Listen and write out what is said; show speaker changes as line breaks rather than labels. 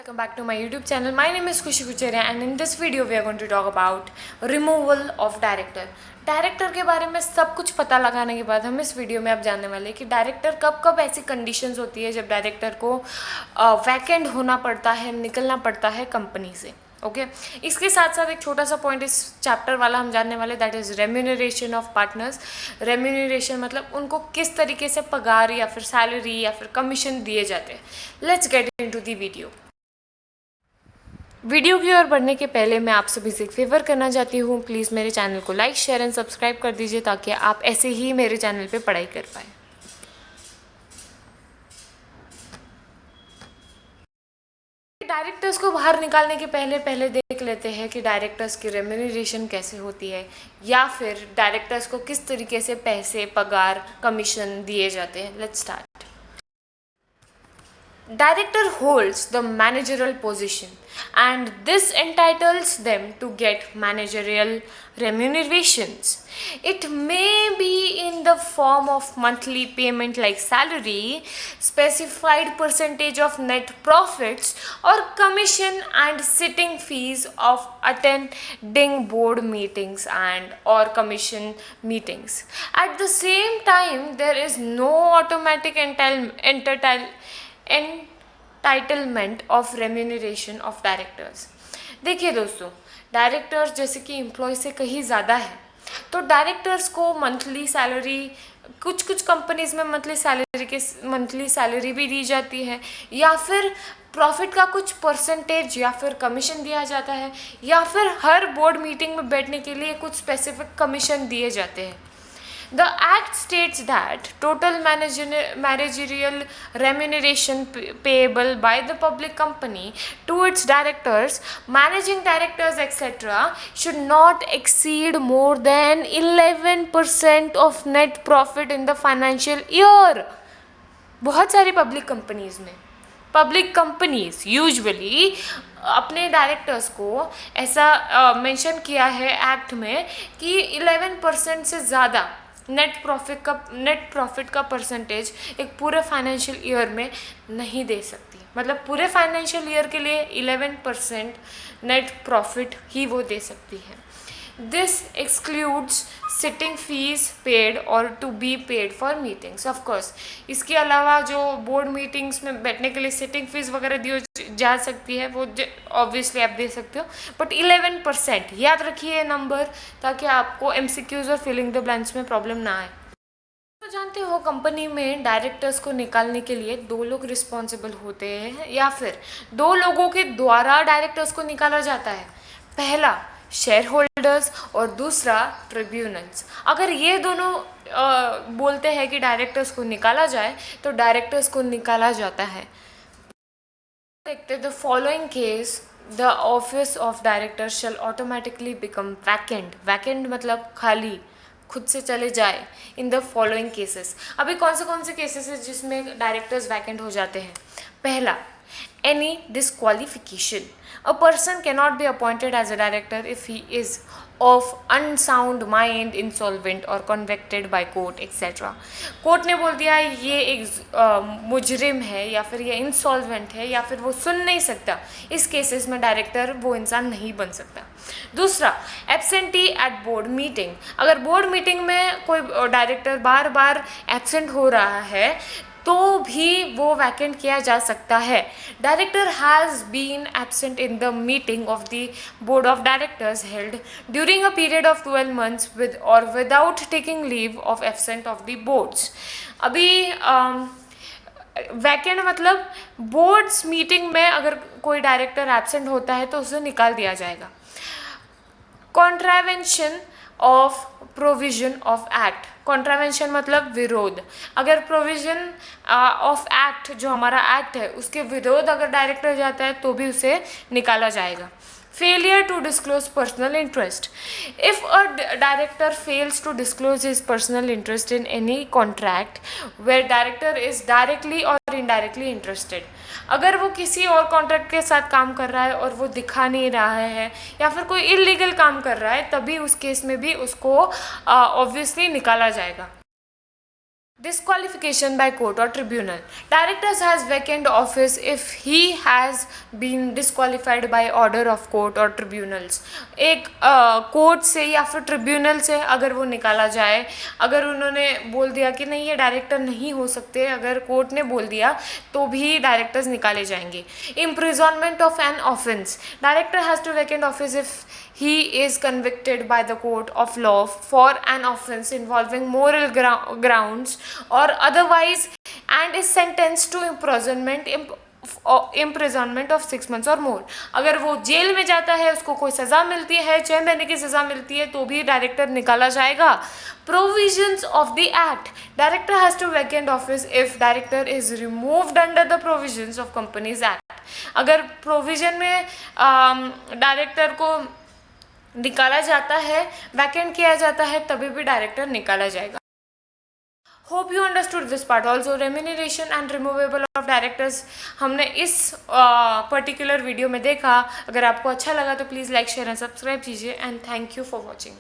Welcome back to my YouTube channel. My name is Khushi Kucheria and in this video we are going to talk about removal of director. Director के बारे में सब कुछ पता लगाने के बाद हम इस वीडियो में अब जानने वाले हैं कि डायरेक्टर कब कब ऐसी कंडीशंस होती है जब डायरेक्टर को वैकेंट होना पड़ता है, निकलना पड़ता है कंपनी से। ओके इसके साथ साथ एक छोटा सा पॉइंट इस चैप्टर वाला हम जानने वाले, that is remuneration of partners. Remuneration मतलब उनको किस तरीके से पगार या फिर सैलरी या फिर कमीशन दिए जाते हैं। Let's get into the video की ओर बढ़ने के पहले मैं आप सभी से एक फेवर करना चाहती हूँ, प्लीज़ मेरे चैनल को लाइक शेयर एंड सब्सक्राइब कर दीजिए ताकि आप ऐसे ही मेरे चैनल पे पढ़ाई कर पाए। डायरेक्टर्स को बाहर निकालने के पहले देख लेते हैं कि डायरेक्टर्स की रेम्यूनरेशन कैसे होती है या फिर डायरेक्टर्स को किस तरीके से पैसे, पगार, कमीशन दिए जाते हैं। Let's start. Director holds the managerial position and this entitles them to get managerial remunerations. It may be in the form of monthly payment like salary, specified percentage of net profits, or commission and sitting fees of attending board meetings and or commission meetings. At the same time, there is no automatic entitlement of remuneration of directors. देखिए दोस्तों, directors जैसे कि employ से कहीं ज़्यादा है, तो directors को मंथली सैलरी, कुछ कंपनीज में मंथली सैलरी भी दी जाती है या फिर प्रॉफिट का कुछ परसेंटेज या फिर कमीशन दिया जाता है या फिर हर बोर्ड मीटिंग में बैठने के लिए कुछ स्पेसिफिक कमीशन दिए जाते हैं। The Act states that total managerial remuneration payable by the public company to its directors, managing directors, etc., should not exceed more than 11% of net profit in the financial year. बहुत सारी public companies usually अपने directors को ऐसा mention किया है act में कि 11% से ज़्यादा नेट प्रॉफिट का परसेंटेज एक पूरे फाइनेंशियल ईयर में नहीं दे सकती। मतलब पूरे फाइनेंशियल ईयर के लिए 11% नेट प्रॉफिट ही वो दे सकती है। This excludes sitting fees paid or to be paid for meetings. Of course इसके अलावा जो बोर्ड मीटिंग्स में बैठने के लिए सिटिंग फीस वगैरह दी जा सकती है वो ऑब्वियसली आप दे सकते हो, बट 11% याद रखिए नंबर, ताकि आपको MCQs और फिलिंग द ब्लैंक्स में प्रॉब्लम ना आए। तो जानते हो कंपनी में डायरेक्टर्स को निकालने के लिए 2 लोग रिस्पॉन्सिबल होते हैं या फिर 2 लोगों के द्वारा डायरेक्टर्स को निकाला जाता है। पहला शेयर होल्डर्स और दूसरा ट्रिब्यूनल्स। अगर ये दोनों बोलते हैं कि डायरेक्टर्स को निकाला जाए तो डायरेक्टर्स को निकाला जाता है। The following case the office of director shall automatically become vacant. Vacant मतलब खाली, खुद से चले जाए। इन द फॉलोइंग केसेस, अभी कौन से केसेस है जिसमें डायरेक्टर्स वैकेंट हो जाते हैं। पहला, any disqualification. A person cannot be appointed as a director if he is of unsound mind, insolvent or convicted by court etc. Court ने बोल दिया ये एक मुजरिम है या फिर ये इंसॉल्वेंट है या फिर वो सुन नहीं सकता, इस केसेस में डायरेक्टर वो इंसान नहीं बन सकता। दूसरा, एब्सेंटी एट बोर्ड मीटिंग। अगर बोर्ड मीटिंग में कोई डायरेक्टर बार बार एब्सेंट हो रहा है तो भी वो वैकेंट किया जा सकता है। Director has been absent in the meeting of the board of directors held during a period of 12 months with or without taking leave of absent of the boards. अभी वैकेंट मतलब बोर्ड्स मीटिंग में अगर कोई director absent होता है तो उसे निकाल दिया जाएगा। Contravention of provision of act. Contravention मतलब विरोध। अगर प्रोविजन ऑफ एक्ट जो हमारा एक्ट है उसके विरोध अगर डायरेक्टर जाता है तो भी उसे निकाला जाएगा। Failure to disclose personal interest. If a director fails to disclose his personal interest in any contract where director is directly or indirectly interested, अगर वो किसी और कॉन्ट्रैक्ट के साथ काम कर रहा है और वो दिखा नहीं रहा है या फिर कोई इलीगल काम कर रहा है, तभी उस केस में भी उसको ऑब्वियसली निकाला जाएगा। Disqualification by court or tribunal. Directors has vacant office if he has been disqualified by order of court or tribunals. एक कोर्ट से या फिर ट्रिब्यूनल से अगर वो निकाला जाए, अगर उन्होंने बोल दिया कि नहीं ये डायरेक्टर नहीं हो सकते, अगर कोर्ट ने बोल दिया तो भी डायरेक्टर्स निकाले जाएंगे. Imprisonment of an offence. Director has to vacant office if he is convicted by the court of law for an offence involving moral grounds or otherwise and is sentenced to imprisonment of 6 months or more. अगर वो jail में जाता है, उसको कोई सज़ा मिलती है, 6 महीने की सज़ा मिलती है, तो भी डायरेक्टर निकाला जाएगा. Provisions of the Act. Director has to vacant office if director is removed under the provisions of Companies Act. अगर प्रोविजन में डायरेक्टर को निकाला जाता है, वैकेंट किया जाता है, तभी भी डायरेक्टर निकाला जाएगा. Hope you understood this part. Also remuneration and removable of directors हमने इस पर्टिकुलर वीडियो में देखा. अगर आपको अच्छा लगा तो please like share and subscribe कीजिए and thank you for watching.